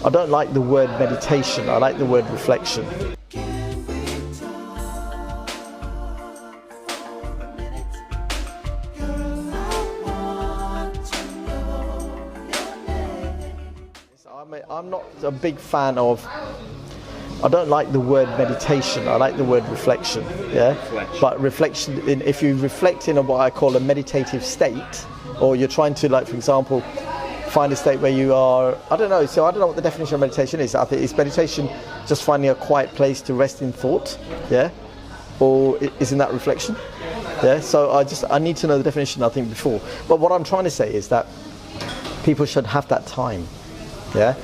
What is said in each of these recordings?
I don't like the word meditation, I like the word reflection. I'm not a big fan of, I don't like the word meditation, I like the word reflection, yeah? But reflection, if you reflect in what I call a meditative state, or you're trying to, like, for example, find a state where you are, I don't know what the definition of meditation is. I think is meditation just finding a quiet place to rest in thought, yeah? Or isn't that reflection? Yeah, so I need to know the definition, I think, before. But what I'm trying to say is that people should have that time, yeah?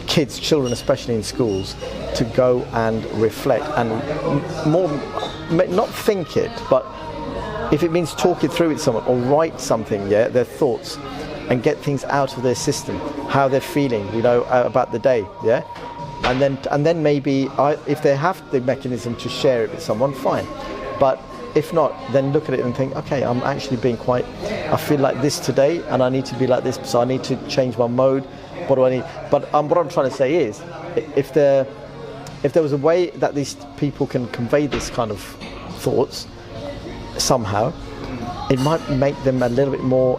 Kids, children, especially in schools, to go and reflect and more, not think it, but if it means talk it through with someone or write something, yeah, their thoughts, and get things out of their system, how they're feeling, about the day, yeah, and then maybe if they have the mechanism to share it with someone, fine, but if not, then look at it and think, okay, I'm actually I feel like this today, and I need to be like this, so I need to change my mode. What do I need? But what I'm trying to say is, if there was a way that these people can convey this kind of thoughts somehow, it might make them a little bit more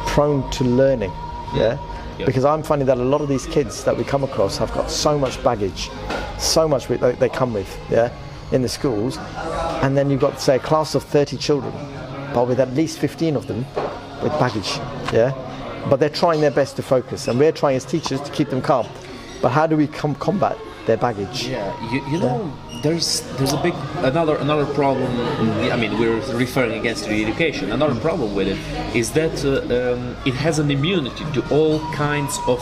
prone to learning, yeah? Because I'm finding that a lot of these kids that we come across have got so much baggage, so much they come with, yeah, in the schools, and then you've got, say, a class of 30 children, but with at least 15 of them with baggage, yeah? But they're trying their best to focus, and we're trying as teachers to keep them calm. But how do we combat their baggage? Yeah, you know, there's a big another problem. I mean, we're referring against to education. Another problem with it is that it has an immunity to all kinds of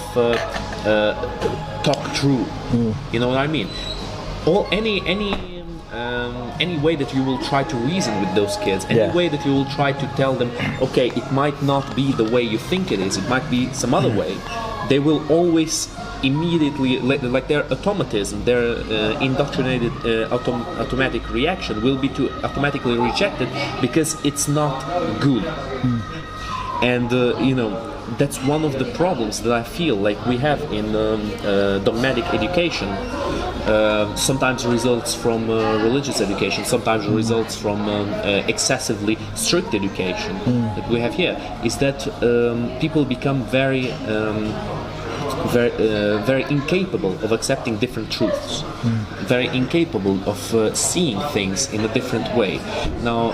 talk through. You know what I mean? Any way that you will try to reason with those kids, any way that you will try to tell them, okay, it might not be the way you think it is, it might be some other way, they will always immediately, like their automatism, their indoctrinated automatic reaction will be to automatically reject it because it's not good. And that's one of the problems that I feel like we have in dogmatic education. Sometimes results from religious education, sometimes results from excessively strict education that we have here, is that people become very incapable of accepting different truths, very incapable of seeing things in a different way. Now,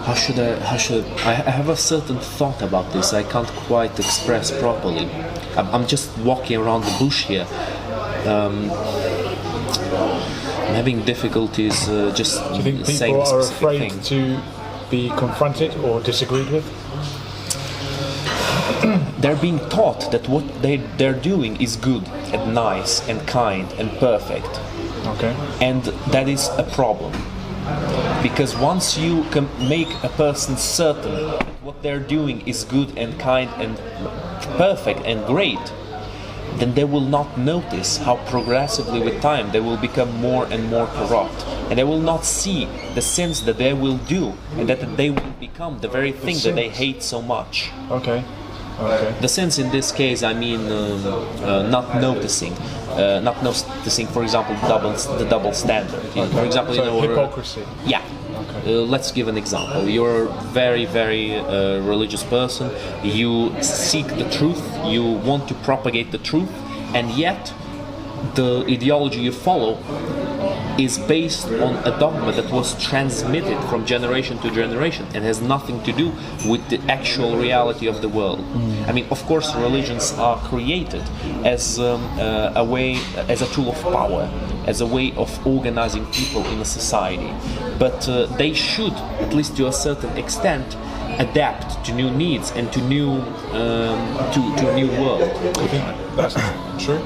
how should I have a certain thought about this. I can't quite express properly. I'm just walking around the bush here. I'm having difficulties just saying. Do you think people are afraid thing. to be confronted or disagreed with? They're being taught that what they're doing is good and nice and kind and perfect. Okay. And that is a problem. Because once you can make a person certain that what they're doing is good and kind and perfect and great, then they will not notice how progressively with time they will become more and more corrupt, and they will not see the sins that they will do, and that they will become the very thing that they hate so much. Okay. The sins in this case, I mean, not noticing, for example, the double standard. For example, so hypocrisy. Yeah. Let's give an example. You're a very, very religious person. You seek the truth. You want to propagate the truth, and yet the ideology you follow is based on a dogma that was transmitted from generation to generation and has nothing to do with the actual reality of the world. I mean, of course, religions are created as a way, as a tool of power, as a way of organizing people in a society, but they should, at least to a certain extent, adapt to new needs and to new to a new world. You think that's true?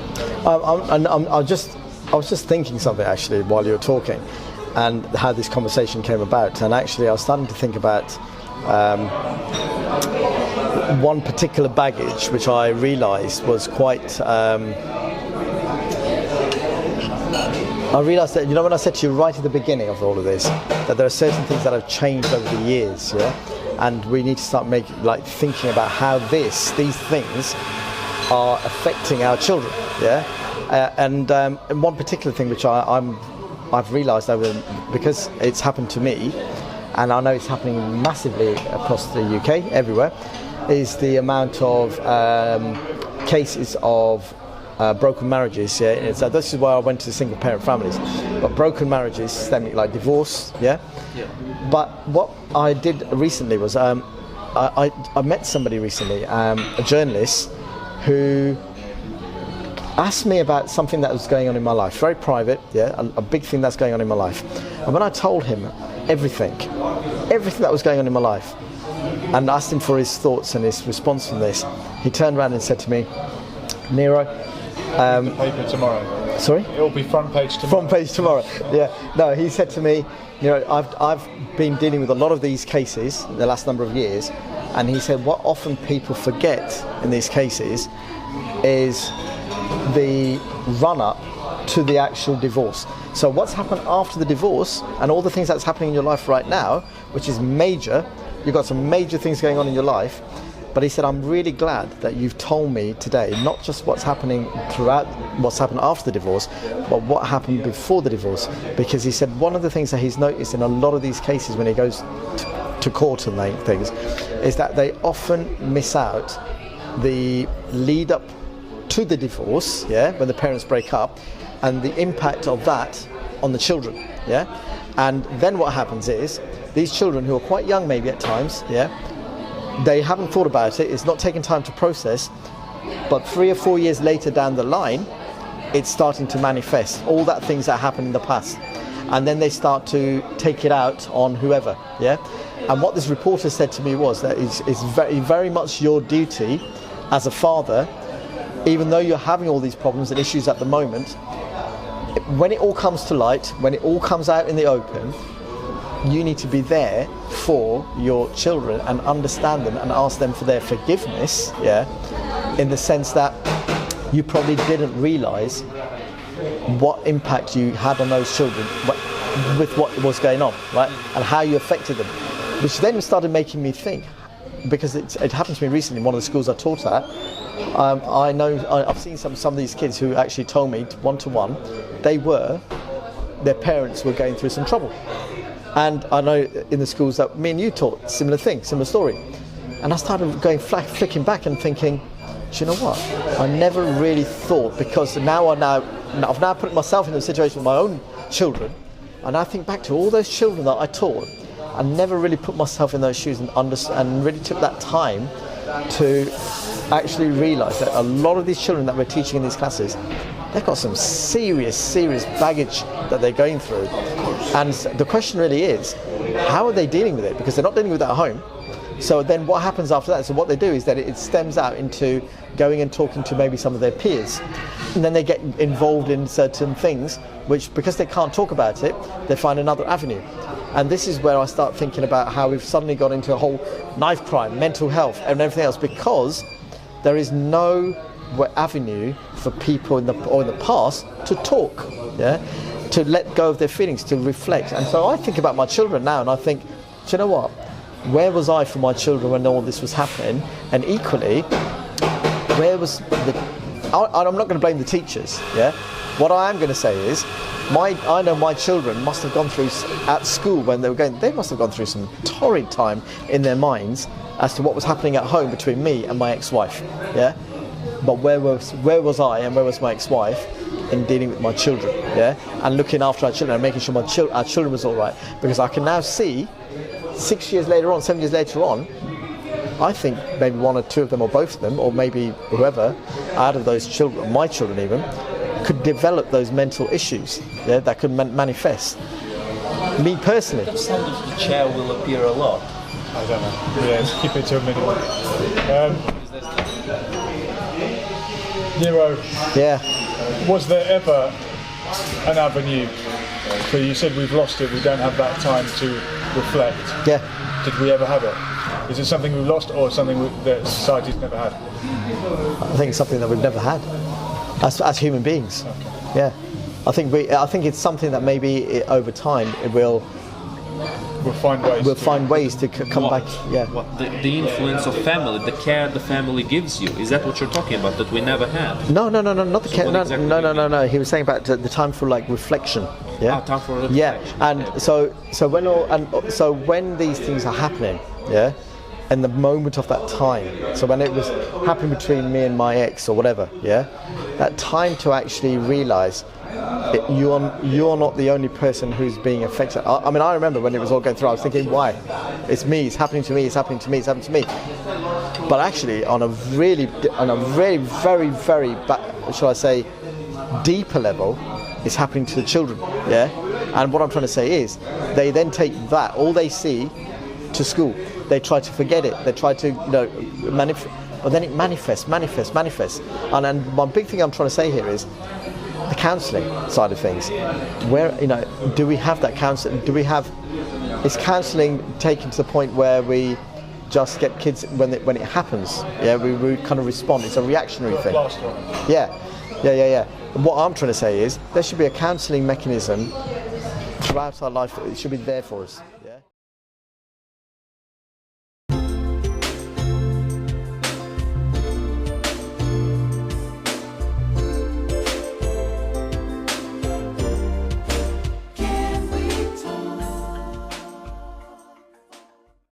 I was just thinking something actually while you were talking, and how this conversation came about. And actually, I was starting to think about one particular baggage, which I realised was quite. I realised that, when I said to you right at the beginning of all of this, that there are certain things that have changed over the years, yeah, and we need to start thinking about how these things are affecting our children. Yeah, and one particular thing which I've realised because it's happened to me, and I know it's happening massively across the UK, everywhere, is the amount of cases of broken marriages. Yeah, and so this is why I went to single parent families, but broken marriages, systemic, like divorce. Yeah. But what I did recently was I met somebody recently, a journalist, who asked me about something that was going on in my life, very private, a big thing that's going on in my life. And when I told him everything that was going on in my life, and asked him for his thoughts and his response from this, he turned around and said to me, Nero, the paper tomorrow. Sorry? It'll be front page tomorrow. Front page tomorrow. Yeah. No, he said to me, I've been dealing with a lot of these cases in the last number of years, and he said what often people forget in these cases is the run-up to the actual divorce. So what's happened after the divorce and all the things that's happening in your life right now, which is major, you've got some major things going on in your life. But he said, I'm really glad that you've told me today, not just what's happening throughout, what's happened after the divorce, but what happened before the divorce. Because he said one of the things that he's noticed in a lot of these cases when he goes to court and things, is that they often miss out the lead up to the divorce, when the parents break up, and the impact of that on the children, And then what happens is, these children who are quite young maybe at times, they haven't thought about it, it's not taking time to process, but 3 or 4 years later down the line, it's starting to manifest, all that things that happened in the past. And then they start to take it out on whoever, And what this reporter said to me was that it's very, very much your duty as a father, even though you're having all these problems and issues at the moment, when it all comes to light, when it all comes out in the open, you need to be there for your children and understand them and ask them for their forgiveness, in the sense that you probably didn't realise what impact you had on those children with what was going on, right? And how you affected them, which then started making me think, because it happened to me recently in one of the schools I taught at. I've seen some of these kids who actually told me one-to-one, their parents were going through some trouble. And I know in the schools that me and you taught, similar thing, similar story. And I started going flicking back and thinking, do you know what? I never really thought, because I've now put myself in the situation with my own children, and I think back to all those children that I taught. I never really put myself in those shoes and really took that time to actually realise that a lot of these children that we're teaching in these classes, they've got some serious baggage that they're going through. And the question really is, how are they dealing with it? Because they're not dealing with it at home. So then what happens after that? So what they do is that it stems out into going and talking to maybe some of their peers. And then they get involved in certain things, which, because they can't talk about it, they find another avenue. And this is where I start thinking about how we've suddenly got into a whole knife crime, mental health and everything else, because there is no avenue for people in the past to talk, to let go of their feelings, to reflect. And so I think about my children now, and I think, do you know what? Where was I for my children when all this was happening? And equally, where was I'm not going to blame the teachers. What I am going to say is, I know my children must have gone through at school when they must have gone through some torrid time in their minds as to what was happening at home between me and my ex-wife. But where was I and where was my ex-wife in dealing with my children? And looking after our children and making sure our children was all right. Because I can now see 7 years later on, I think maybe one or two of them or both of them, or maybe whoever out of those children, my children even, could develop those mental issues that could manifest. Me personally. The sound of the chair will appear a lot. I don't know. Let's keep it to a minimum. Nero, was there ever an avenue? So you said we've lost it, we don't have that time to reflect. Did we ever have it? Is it something we've lost, or something that society's never had? I think it's something that we've never had as human beings. I think it's something that maybe over time it will we'll find ways. We'll find ways to come back. Yeah. What the influence of family, the care the family gives you, is that what you're talking about? That we never had? No, not the care. what No, exactly no, do no, you no, no. He was saying about the time for like reflection. Yeah. Ah, time for reflection. Yeah, and so when these things are happening, yeah, in the moment of that time, so when it was happening between me and my ex or whatever, yeah, that time to actually realise you're not the only person who's being affected. I mean, I remember when it was all going through, I was thinking, why? It's me. It's happening to me. It's happening to me. It's happening to me. But actually, on a very, very, very, shall I say, deeper level, it's happening to the children. Yeah. And what I'm trying to say is, they then take that all they see to school. They try to forget it. They try to, but then it manifests. And one big thing I'm trying to say here is the counselling side of things. Where, do we have that counselling? Is counselling taken to the point where we just get kids when it happens? Yeah, we kind of respond. It's a reactionary thing. Yeah. What I'm trying to say is there should be a counselling mechanism throughout our life. It should be there for us.